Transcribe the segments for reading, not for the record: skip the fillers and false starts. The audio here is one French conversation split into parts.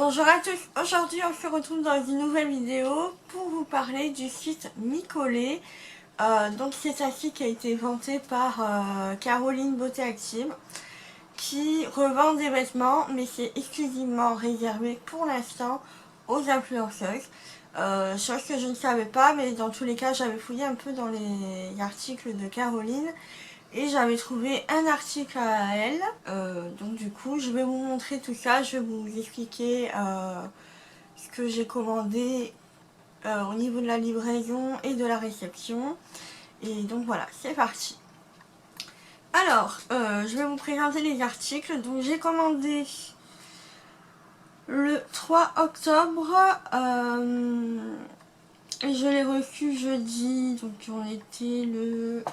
Bonjour à tous, aujourd'hui on se retrouve dans une nouvelle vidéo pour vous parler du site Micolé. Donc c'est un site qui a été vanté par Caroline Beauté Active qui revend des vêtements mais c'est exclusivement réservé pour l'instant aux influenceuses. Chose que je ne savais pas, mais dans tous les cas j'avais fouillé un peu dans les articles de Caroline et j'avais trouvé un article à elle. Donc du coup je vais vous montrer tout ça, je vais vous expliquer ce que j'ai commandé au niveau de la livraison et de la réception. Et donc voilà, c'est parti. Alors, je vais vous présenter les articles. Donc j'ai commandé le 3 octobre. Je l'ai reçu jeudi, donc on était le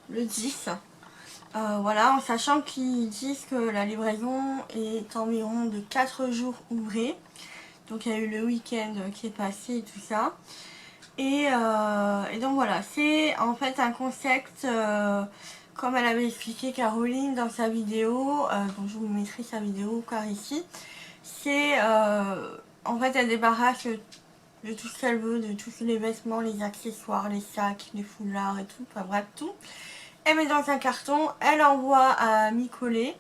10. Voilà, en sachant qu'ils disent que la livraison est environ de 4 jours ouvrés. Donc il y a eu le week-end qui est passé et tout ça. Et donc voilà, c'est en fait un concept, comme elle avait expliqué Caroline dans sa vidéo, donc je vous mettrai sa vidéo par ici. C'est en fait elle débarrasse de tout ce qu'elle veut, de tous les vêtements, les accessoires, les sacs, les foulards et tout, enfin bref tout. Elle met dans un carton, elle envoie à Micolé.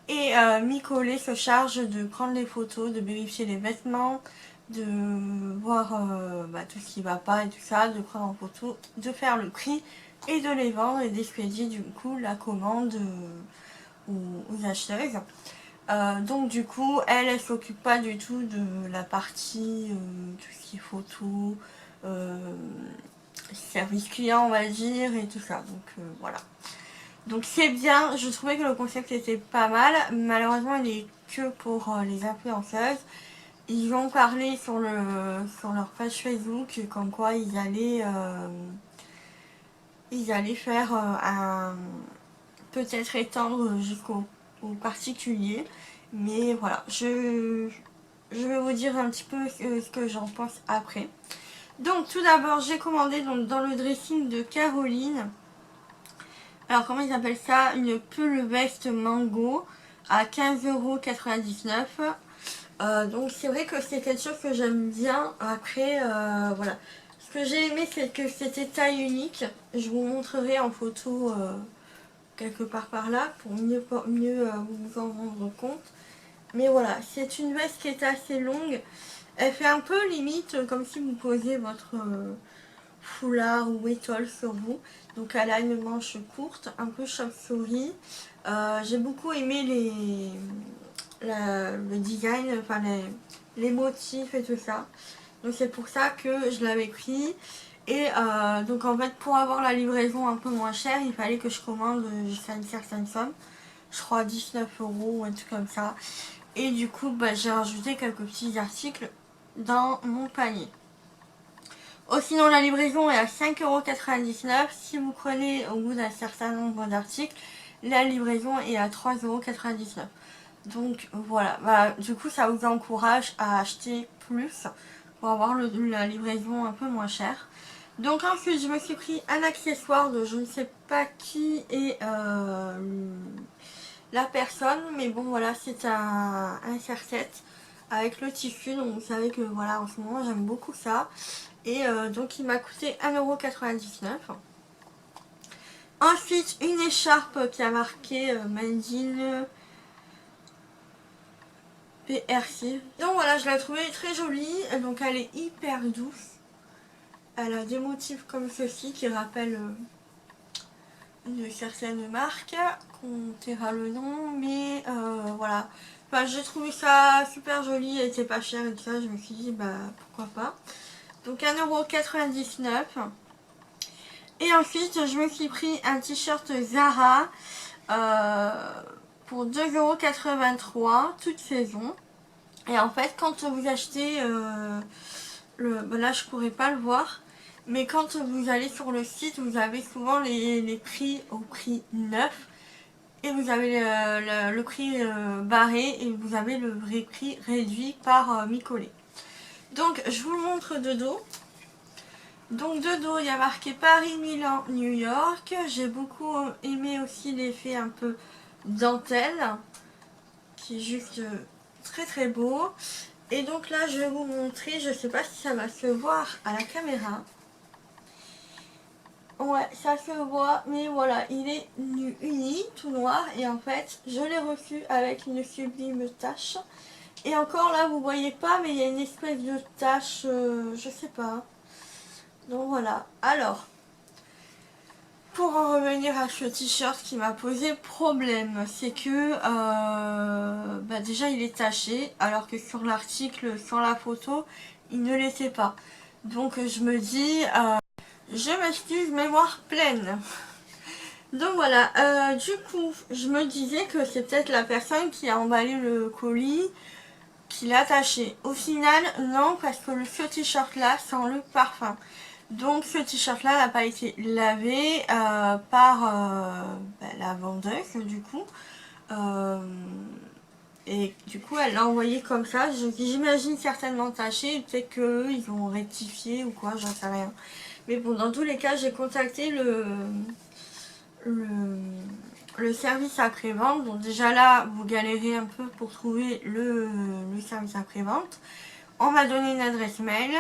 Et Micolé se charge de prendre les photos, de vérifier les vêtements, de voir tout ce qui va pas et tout ça, de prendre en photo, de faire le prix et de les vendre et d'expédier du coup la commande aux acheteuses. Donc du coup, elle s'occupe pas du tout de la partie, tout ce qui est photo, service client on va dire et tout ça. Donc voilà. Donc c'est bien, je trouvais que le concept était pas mal. Malheureusement il est que pour les influenceuses. Ils ont parlé sur leur page Facebook comme quoi ils allaient faire peut-être étendre jusqu'aux particuliers. Mais voilà, je vais vous dire un petit peu ce que j'en pense après. Donc tout d'abord j'ai commandé donc, dans le dressing de Caroline. Alors comment ils appellent ça? Une pull veste mango à 15,99 €. Donc c'est vrai que c'est quelque chose que j'aime bien. Après voilà. Ce que j'ai aimé c'est que c'était taille unique. Je vous montrerai en photo quelque part par là pour mieux vous en rendre compte. Mais voilà, c'est une veste qui est assez longue. Elle fait un peu limite comme si vous posiez votre foulard ou étole sur vous. Donc elle a une manche courte, un peu chauve-souris. J'ai beaucoup aimé le design, enfin les motifs et tout ça. Donc c'est pour ça que je l'avais pris. Et donc en fait pour avoir la livraison un peu moins chère, il fallait que je commande jusqu'à une certaine somme. Je crois 19 € ou un truc comme ça. Et du coup j'ai rajouté quelques petits articles dans mon panier. Oh, sinon la livraison est à 5,99 €. Si vous prenez au bout d'un certain nombre d'articles, la livraison est à 3,99 €. Donc voilà, du coup ça vous encourage à acheter plus pour avoir la livraison un peu moins chère. Donc ensuite je me suis pris un accessoire de je ne sais pas qui est la personne, mais bon voilà, c'est un serre-tête avec le tissu. Donc vous savez que voilà, en ce moment j'aime beaucoup ça. Et donc il m'a coûté 1,99 €. Ensuite une écharpe qui a marqué Made in PRC. Donc voilà, je la trouvais très jolie. Donc elle est hyper douce. Elle a des motifs comme ceci qui rappellent une certaine marque. On taira le nom, mais voilà. Enfin, j'ai trouvé ça super joli, elle était pas chère et tout ça. Je me suis dit bah pourquoi pas. Donc 1,99 €. Et ensuite, je me suis pris un t-shirt Zara pour 2,83 € toute saison. Et en fait, quand vous achetez là, je pourrais pas le voir, mais quand vous allez sur le site, vous avez souvent les prix au prix neuf. Et vous avez le prix barré et vous avez le vrai prix réduit par Micolé. Donc, je vous le montre de dos. Donc de dos, il y a marqué Paris, Milan, New York. J'ai beaucoup aimé aussi l'effet un peu dentelle, qui est juste très très beau. Et donc là je vais vous montrer, je sais pas si ça va se voir à la caméra. Ouais, ça se voit, mais voilà, il est uni, tout noir, et en fait, je l'ai reçu avec une sublime tache. Et encore là, vous voyez pas, mais il y a une espèce de tache, je sais pas. Donc voilà. Alors, pour en revenir à ce t-shirt qui m'a posé problème, c'est que déjà il est taché, alors que sur l'article, sur la photo, il ne l'était pas. Donc je me dis, je m'excuse, mémoire pleine. Donc voilà, du coup, je me disais que c'est peut-être la personne qui a emballé le colis, qui l'a attaché. Au final, non, parce que ce t-shirt là sent le parfum. Donc ce t-shirt là n'a pas été lavé par la vendeuse du coup. Euh, et du coup elle l'a envoyé comme ça. J'imagine certainement taché. Peut-être qu'eux ils ont rectifié ou quoi, j'en sais rien. Mais bon, dans tous les cas, j'ai contacté le, le service après-vente. Donc déjà là, vous galérez un peu pour trouver le service après-vente. On m'a donné une adresse mail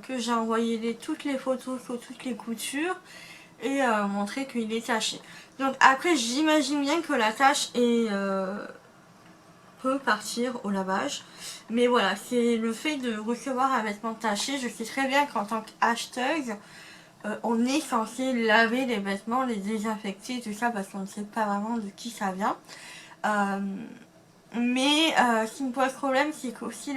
que j'ai envoyé toutes les photos sur toutes les coutures et montré qu'il est taché. Donc après, j'imagine bien que la tache peut partir au lavage. Mais voilà, c'est le fait de recevoir un vêtement taché. Je sais très bien qu'en tant qu'acheteuse, on est censé laver les vêtements, les désinfecter, tout ça, parce qu'on ne sait pas vraiment de qui ça vient. Mais ce qui me pose problème, c'est qu'aussi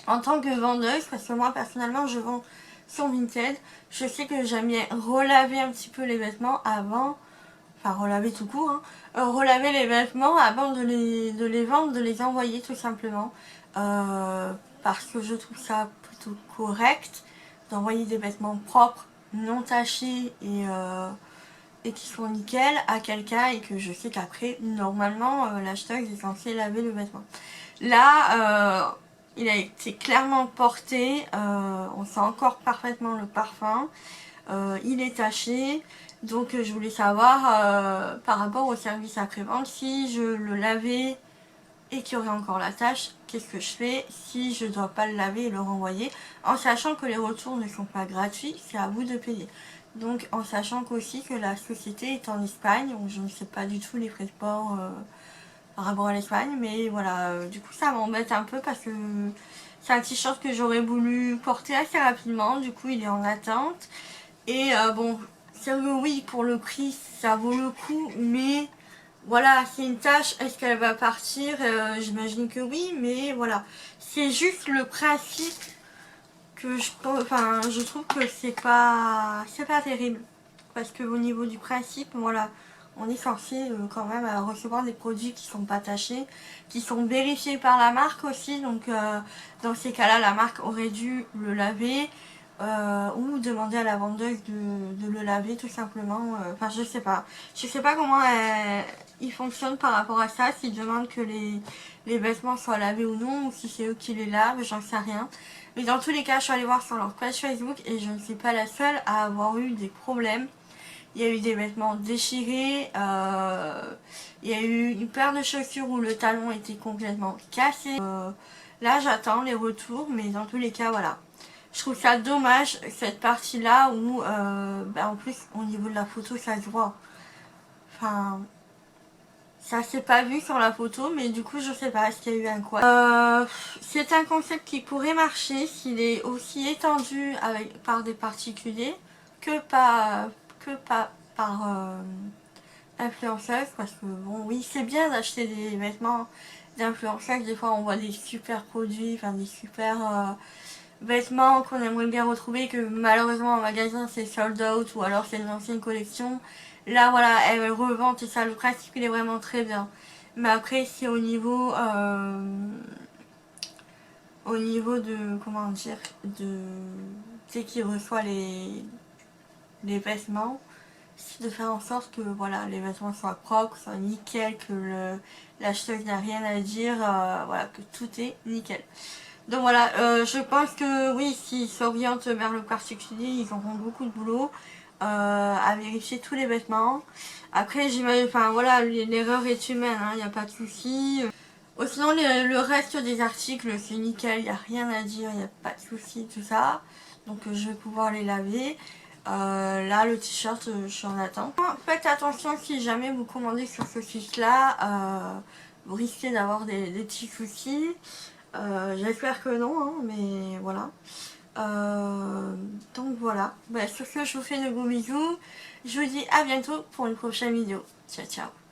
en tant que vendeuse, parce que moi personnellement je vends sur Vinted, je sais que j'aime bien relaver un petit peu les vêtements avant, enfin relaver tout court, hein, relaver les vêtements avant de les vendre, de les envoyer tout simplement. Parce que je trouve ça plutôt correct d'envoyer des vêtements propres, non tachés et qui sont nickel à quelqu'un et que je sais qu'après, normalement, l'acheteur est censé laver le vêtement. Là, il a été clairement porté, on sent encore parfaitement le parfum, il est taché, donc je voulais savoir par rapport au service après-vente, si je le lavais et qu'il y aurait encore la tache, qu'est-ce que je fais si je ne dois pas le laver et le renvoyer, en sachant que les retours ne sont pas gratuits, c'est à vous de payer. Donc en sachant qu'aussi que la société est en Espagne, donc je ne sais pas du tout les frais de port par rapport à l'Espagne, mais voilà, du coup ça m'embête un peu parce que c'est un t-shirt que j'aurais voulu porter assez rapidement, du coup il est en attente. Et bon, c'est vrai, oui, pour le prix ça vaut le coup, mais voilà, c'est une tâche, est-ce qu'elle va partir? J'imagine que oui, mais voilà, c'est juste le principe que je trouve que c'est pas terrible, parce que au niveau du principe, voilà, on est censé quand même recevoir des produits qui sont pas tachés, qui sont vérifiés par la marque aussi, donc dans ces cas-là, la marque aurait dû le laver. Ou demander à la vendeuse de le laver tout simplement. Enfin, je sais pas. Je sais pas comment ils fonctionnent par rapport à ça, s'ils demandent que les vêtements soient lavés ou non, ou si c'est eux qui les lavent, j'en sais rien. Mais dans tous les cas, je suis allée voir sur leur page Facebook et je ne suis pas la seule à avoir eu des problèmes. Il y a eu des vêtements déchirés, il y a eu une paire de chaussures où le talon était complètement cassé. Là, j'attends les retours, mais dans tous les cas, voilà. Je trouve ça dommage, cette partie-là, où en plus, au niveau de la photo, ça se voit. Enfin, ça s'est pas vu sur la photo, mais du coup, je sais pas, est-ce qu'il y a eu un quoi. C'est un concept qui pourrait marcher s'il est aussi étendu par des particuliers que pas par influenceuses, parce que bon, oui, c'est bien d'acheter des vêtements d'influenceuses, des fois on voit des super produits, enfin des super vêtements qu'on aimerait bien retrouver, que malheureusement en magasin c'est sold out ou alors c'est une ancienne collection. Là voilà, elles revendent et ça, le principe il est vraiment très bien. Mais après c'est au niveau de, comment dire, de, tu sais, qui reçoit les vêtements, c'est de faire en sorte que voilà, les vêtements soient propres, soient nickel, que l'acheteuse n'a rien à dire, voilà, que tout est nickel. Donc voilà, je pense que oui, s'ils s'orientent vers le particulier, ils auront beaucoup de boulot à vérifier tous les vêtements. Après, j'imagine, enfin voilà, l'erreur est humaine, il n'y a pas de souci. Sinon le reste des articles c'est nickel, il n'y a rien à dire, il n'y a pas de soucis, tout ça. Donc je vais pouvoir les laver. Là le t-shirt je suis en attente. Faites attention si jamais vous commandez sur ce site là, vous risquez d'avoir des petits soucis. J'espère que non, hein, mais voilà. Donc voilà. Sur ce je vous fais de gros bisous. Je vous dis à bientôt pour une prochaine vidéo. Ciao ciao.